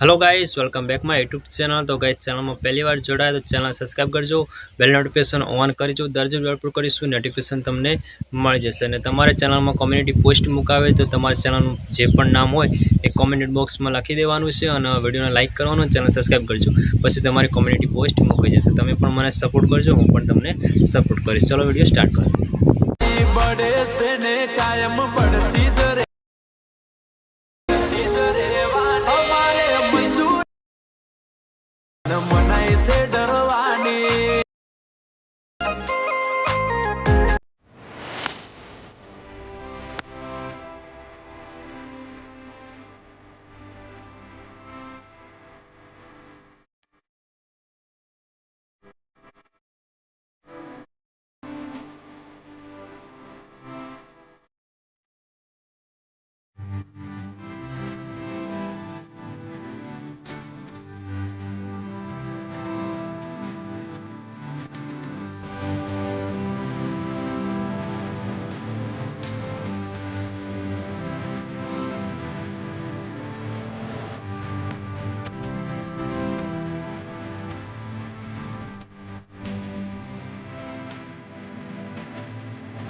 Hello guys welcome back my YouTube channel. तो guys channel में पहली बार जोड़ाया तो चैनल सब्सक्राइब करजो, बेल नोटिफिकेशन ऑन करजो। दररोज अपलोड करीशुं नोटिफिकेशन तमने मळी जशे। अने तमारे चैनल में कम्युनिटी पोस्ट मुकावे तो तमारे चैनल जे पण नाम होय ए कमेंट बॉक्स में लखी देवानुं छे अने विडियोने लाइक करवानुं, चैनल सब्सक्राइब करजो। पछी तमारी कम्युनिटी पोस्ट मुकाई जशे। तमे पण मने सपोर्ट करजो, हूँ पण तमने सपोर्ट करीश। चलो वीडियो स्टार्ट करो।